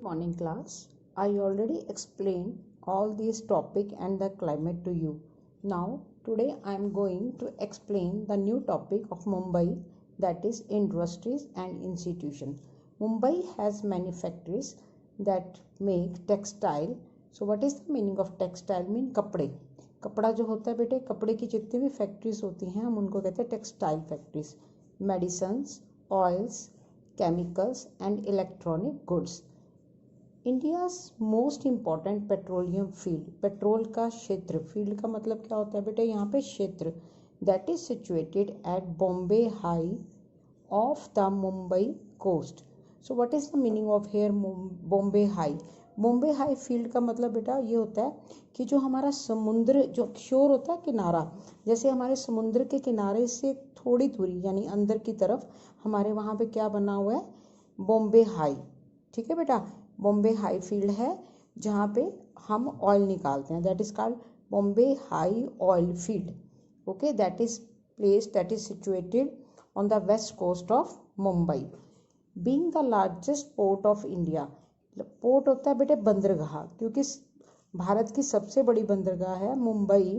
Morning class. I already explained all these topic and the climate to you. Now today I am going to explain the new topic of Mumbai, that is industries and institution. Mumbai has many factories that make textile. So what is the meaning of textile? Mean कपड़े. कपड़ा जो होता है बेटे, कपड़े की जितनी भी फैक्ट्रीज होती हैं हम उनको कहते हैं textile factories. Medicines, oils, chemicals and electronic goods. India's most important petroleum field. Petrol का क्षेत्र, फील्ड का मतलब क्या होता है बेटे, यहाँ पे क्षेत्र. That is situated at Bombay High off the Mumbai coast. So what is the meaning of here Bombay High? Bombay High field का मतलब बेटा ये होता है कि जो हमारा समुद्र, जो शोर होता है किनारा, जैसे हमारे समुद्र के किनारे से थोड़ी दूरी यानी अंदर की तरफ हमारे वहाँ पे क्या बना हुआ है, बॉम्बे हाई. ठीक है बेटा, बॉम्बे हाई फील्ड है जहाँ पे हम ऑयल निकालते हैं. That is called Bombay High oil field. Okay, that is place that is situated on the west coast of Mumbai. Being the largest port of India. Port होता है बेटे बंदरगाह, क्योंकि भारत की सबसे बड़ी बंदरगाह है Mumbai.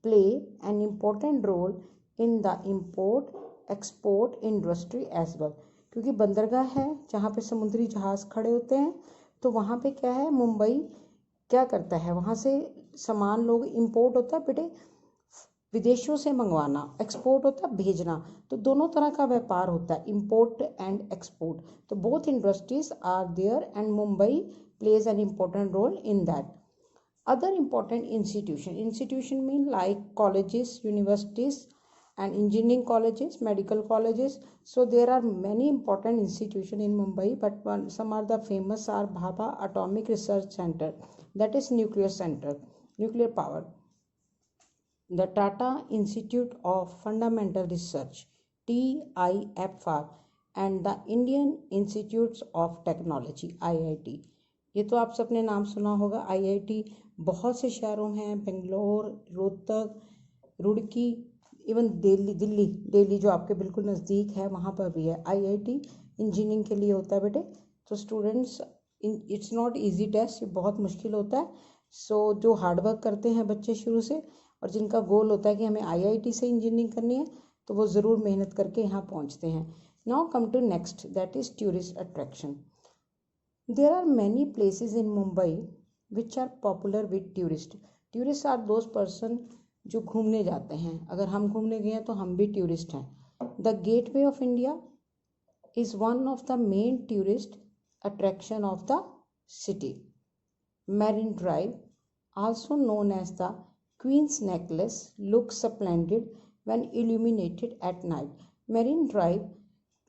Play an important role in the import export industry as well. क्योंकि बंदरगाह है जहाँ पे समुद्री जहाज़ खड़े होते हैं, तो वहाँ पे क्या है, मुंबई क्या करता है, वहाँ से सामान लोग इंपोर्ट होता है बेटे, विदेशों से मंगवाना. एक्सपोर्ट होता है भेजना. तो दोनों तरह का व्यापार होता है, इंपोर्ट एंड एक्सपोर्ट. तो both industries are there and Mumbai plays an important role in that. Other important institution mean like colleges, universities and engineering colleges, medical colleges. So there are many important institution in Mumbai, but some are the famous are Bhabha Atomic Research Center, that is nuclear center, nuclear power. The Tata Institute of Fundamental Research, TIFR, and the Indian Institutes of Technology, IIT. ये तो आप सबने नाम सुना होगा. IIT बहुत से शहरों हैं, बेंगलोर, रोहतक, रुड़की, इवन दिल्ली जो आपके बिल्कुल नज़दीक है वहाँ पर भी है. IIT इंजीनियरिंग के लिए होता है बेटे. तो students, it's not easy test, ये बहुत मुश्किल होता है. सो जो हार्डवर्क करते हैं बच्चे शुरू से और जिनका गोल होता है कि हमें IIT से इंजीनियरिंग करनी है, तो वो ज़रूर मेहनत करके यहाँ पहुँचते हैं. Now come to next, that is tourist attraction. There are many places in Mumbai which are popular with tourists. Tourists are those person जो घूमने जाते हैं. अगर हम घूमने गए हैं तो हम भी टूरिस्ट हैं. The Gateway of India is one of the main tourist attraction of the city. Marine Drive, also known as the Queen's Necklace, looks splendid when illuminated at night. Marine Drive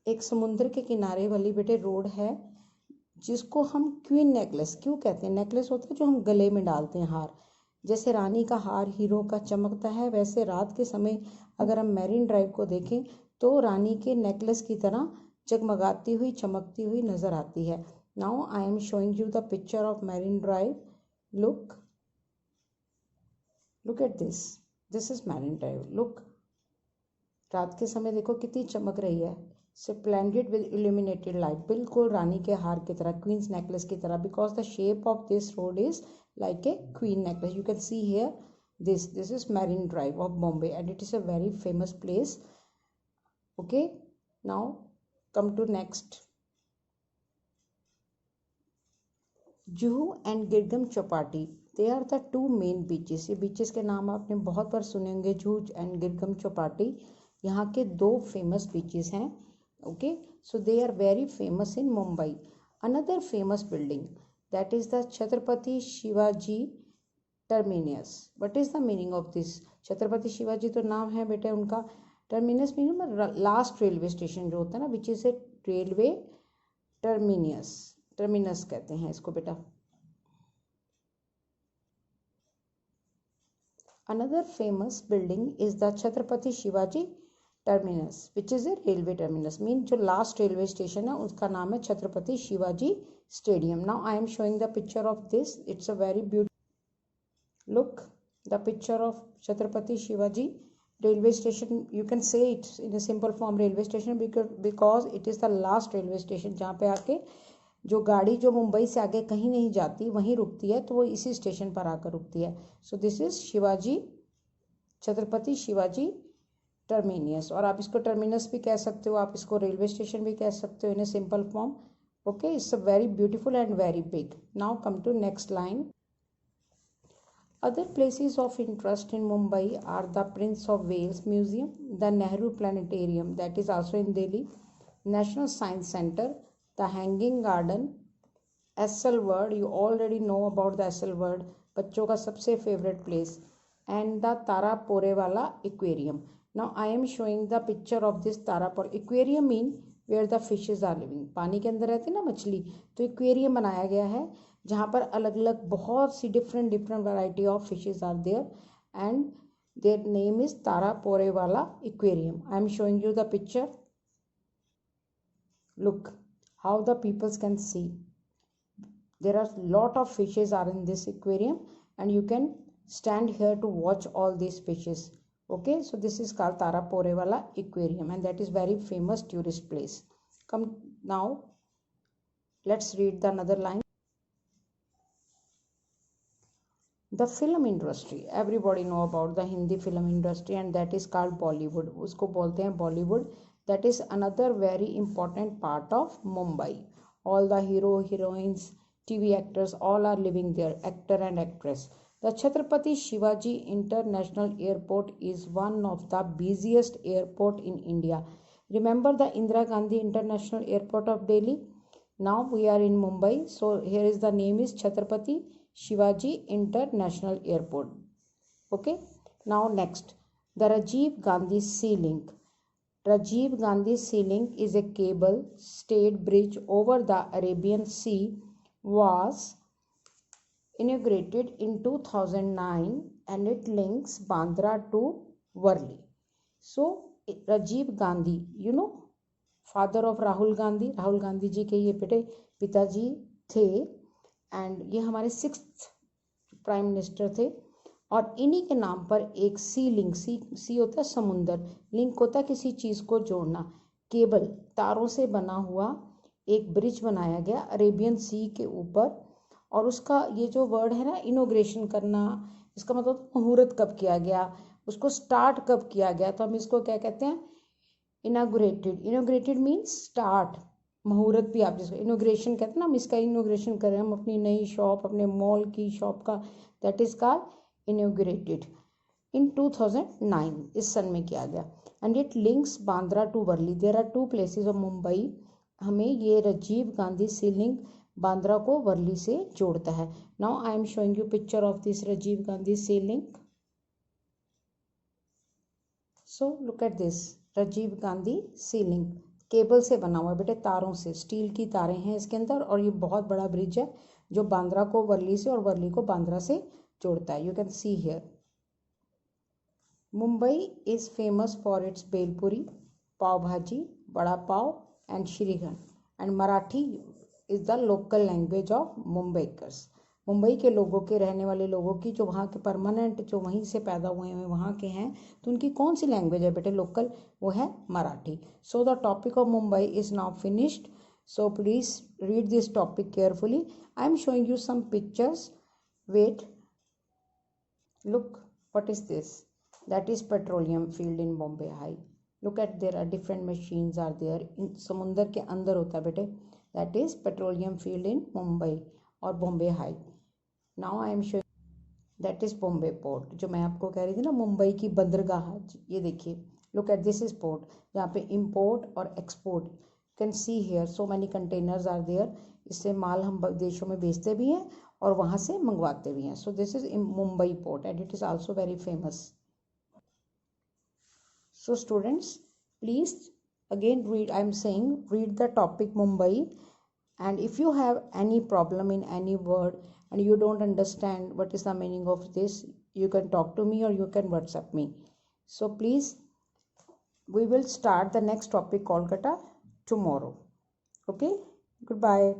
एक समुद्र के किनारे वाली बेटे road है जिसको हम queen necklace क्यों कहते हैं. नेकलेस होता है जो हम गले में डालते हैं, हार. जैसे रानी का हार हीरो का चमकता है, वैसे रात के समय अगर हम मैरीन ड्राइव को देखें तो रानी के नेकलेस की तरह जगमगाती हुई चमकती हुई नज़र आती है. Now I am showing you the picture of marine drive. Look at this is marine drive. Look, रात के समय देखो कितनी चमक रही है. Splendid with illuminated light, बिल्कुल रानी के हार की तरह, क्वींस नेकलेस की तरह, because the shape of this road is like a queen necklace. You can see here this is Marine Drive of Bombay and it is a very famous place. Okay, now come to next. Juhu and Girgaum Chowpatty, they are the two main beaches. ये beaches के नाम आपने बहुत बार सुने होंगे, Juhu and Girgaum Chowpatty. यहाँ के दो फेमस beaches हैं. Okay, so they are very famous in Mumbai. Another famous building, that is the Chhatrapati Shivaji Terminus. What is the meaning of this? Chhatrapati Shivaji तो नाम है बेटे उनका. Terminus meaning last railway station जो होता है ना, which is a railway terminus. Terminus कहते हैं इसको बेटा. Another famous building is the Chhatrapati Shivaji terminus which is a railway terminus. Mean जो लास्ट रेलवे स्टेशन है उसका नाम है Chhatrapati Shivaji stadium. Now I am showing the picture of this. It's a very beautiful. Look the picture of Chhatrapati Shivaji railway station. You can say it's in a simple form railway station because it is the last railway station जहाँ पे आके जो गाड़ी जो मुंबई से आगे कहीं नहीं जाती वहीं रुकती है, तो वो इसी स्टेशन पर आकर रुकती है। So this is Shivaji, Chhatrapati Shivaji terminus. और आप इसको टर्मिनस भी कह सकते हो, आप इसको रेलवे स्टेशन भी कह सकते हो in a simple form. Okay, it's a very beautiful and very big. Now come to next line. Other places of interest in Mumbai are the Prince of Wales Museum, the Nehru Planetarium that is also in Delhi, National Science Centre, the Hanging Garden, SL World, you already know about the SL World, बच्चों का सबसे favorite place, and the Taraporewala Aquarium. Now I am showing the picture of this Tarapore aquarium mean where the fishes are living. पानी के अंदर रहती है ना मछली, तो aquarium बनाया गया है जहाँ पर अलग अलग बहुत सी different variety of fishes are there, and their name is Taraporewala Aquarium. I am showing you the picture. Look how the peoples can see. There are lot of fishes are in this aquarium, and you can stand here to watch all these fishes. Okay, so this is called Taraporewala Aquarium, and that is very famous tourist place. Come now, let's read the another line. The film industry, everybody know about the Hindi film industry, and that is called Bollywood. उसको बोलते हैं Bollywood. That is another very important part of Mumbai. All the hero, heroines, TV actors, all are living there, actor and actress. The Chhatrapati Shivaji International Airport is one of the busiest airport in India. Remember the Indira Gandhi International Airport of Delhi? Now we are in Mumbai, so here is the name is Chhatrapati Shivaji International Airport. Okay, now next, the Rajiv Gandhi Sea Link. Rajiv Gandhi Sea Link is a cable stayed bridge over the Arabian Sea, was inaugurated in 2009, and it links Bandra to Worli. So Rajiv Gandhi, you know, father of Rahul Gandhi, Rahul Gandhi ji के ये पिताजी थे, and ये हमारे 6th prime minister थे, और इन्हीं के नाम पर एक सी लिंक, सी होता है समुंदर, लिंक होता है किसी चीज़ को जोड़ना, केबल तारों से बना हुआ एक ब्रिज बनाया गया अरेबियन सी के ऊपर। और उसका ये जो वर्ड है ना, इनोग्रेशन करना, इसका मतलब मुहूर्त कब किया गया, उसको स्टार्ट कब किया गया, तो हम इसको क्या कहते हैं, इनाग्रेटेड। इनाग्रेटेड मीन्स स्टार्ट, मुहूर्त भी आप जिसको इनोग्रेशन कहते हैं ना, हम इसका इनोग्रेशन करें, हम अपनी नई शॉप, अपने मॉल की शॉप का, that is called inaugurated in 2009, इस सन में किया गया। And it links Bandra to Worli. There are 2 places of Mumbai, हमें ये राजीव गांधी सी लिंक बांद्रा को वर्ली से जोड़ता है। Now I am showing you picture of this Rajiv Gandhi sea link. So look at this Rajiv Gandhi sea link, cable से बना हुआ है बेटे, तारों से, स्टील की तारें हैं इसके अंदर, और ये बहुत बड़ा ब्रिज है जो बांद्रा को वर्ली से और वर्ली को बांद्रा से जोड़ता है। You can see here. Mumbai is famous for its bhelpuri, pav bhaji, vada pav and shrikhand, and Marathi is the local language of Mumbaikars. Mumbai के लोगों के, रहने वाले लोगों की, जो वहाँ के परमानेंट, जो वहीं से पैदा हुए हैं, वहाँ के हैं, तो उनकी कौन सी लैंग्वेज है बेटे लोकल, वो है Marathi. So the topic of Mumbai is now finished, so please read this topic carefully. I am showing you some pictures, wait, look, what is this, that is petroleum field in Bombay High. Look at, there are different machines are there, समुंदर के अंदर होता है बेटे, that is petroleum field in Mumbai और Bombay High. Now I am showing, that is Bombay port, जो मैं आपको कह रही थी ना, मुंबई की बंदरगाह, ये देखिए, look at this is port, जहाँ पे इम्पोर्ट और export, can see here so many containers are there, इससे माल हम देशों में बेचते भी हैं और वहाँ से मंगवाते भी हैं। सो this is Mumbai port and it is also very famous. So students, please again read, I am saying, read the topic Mumbai, and if you have any problem in any word and you don't understand what is the meaning of this, you can talk to me or you can WhatsApp me. So please, we will start the next topic Kolkata tomorrow. Okay, goodbye.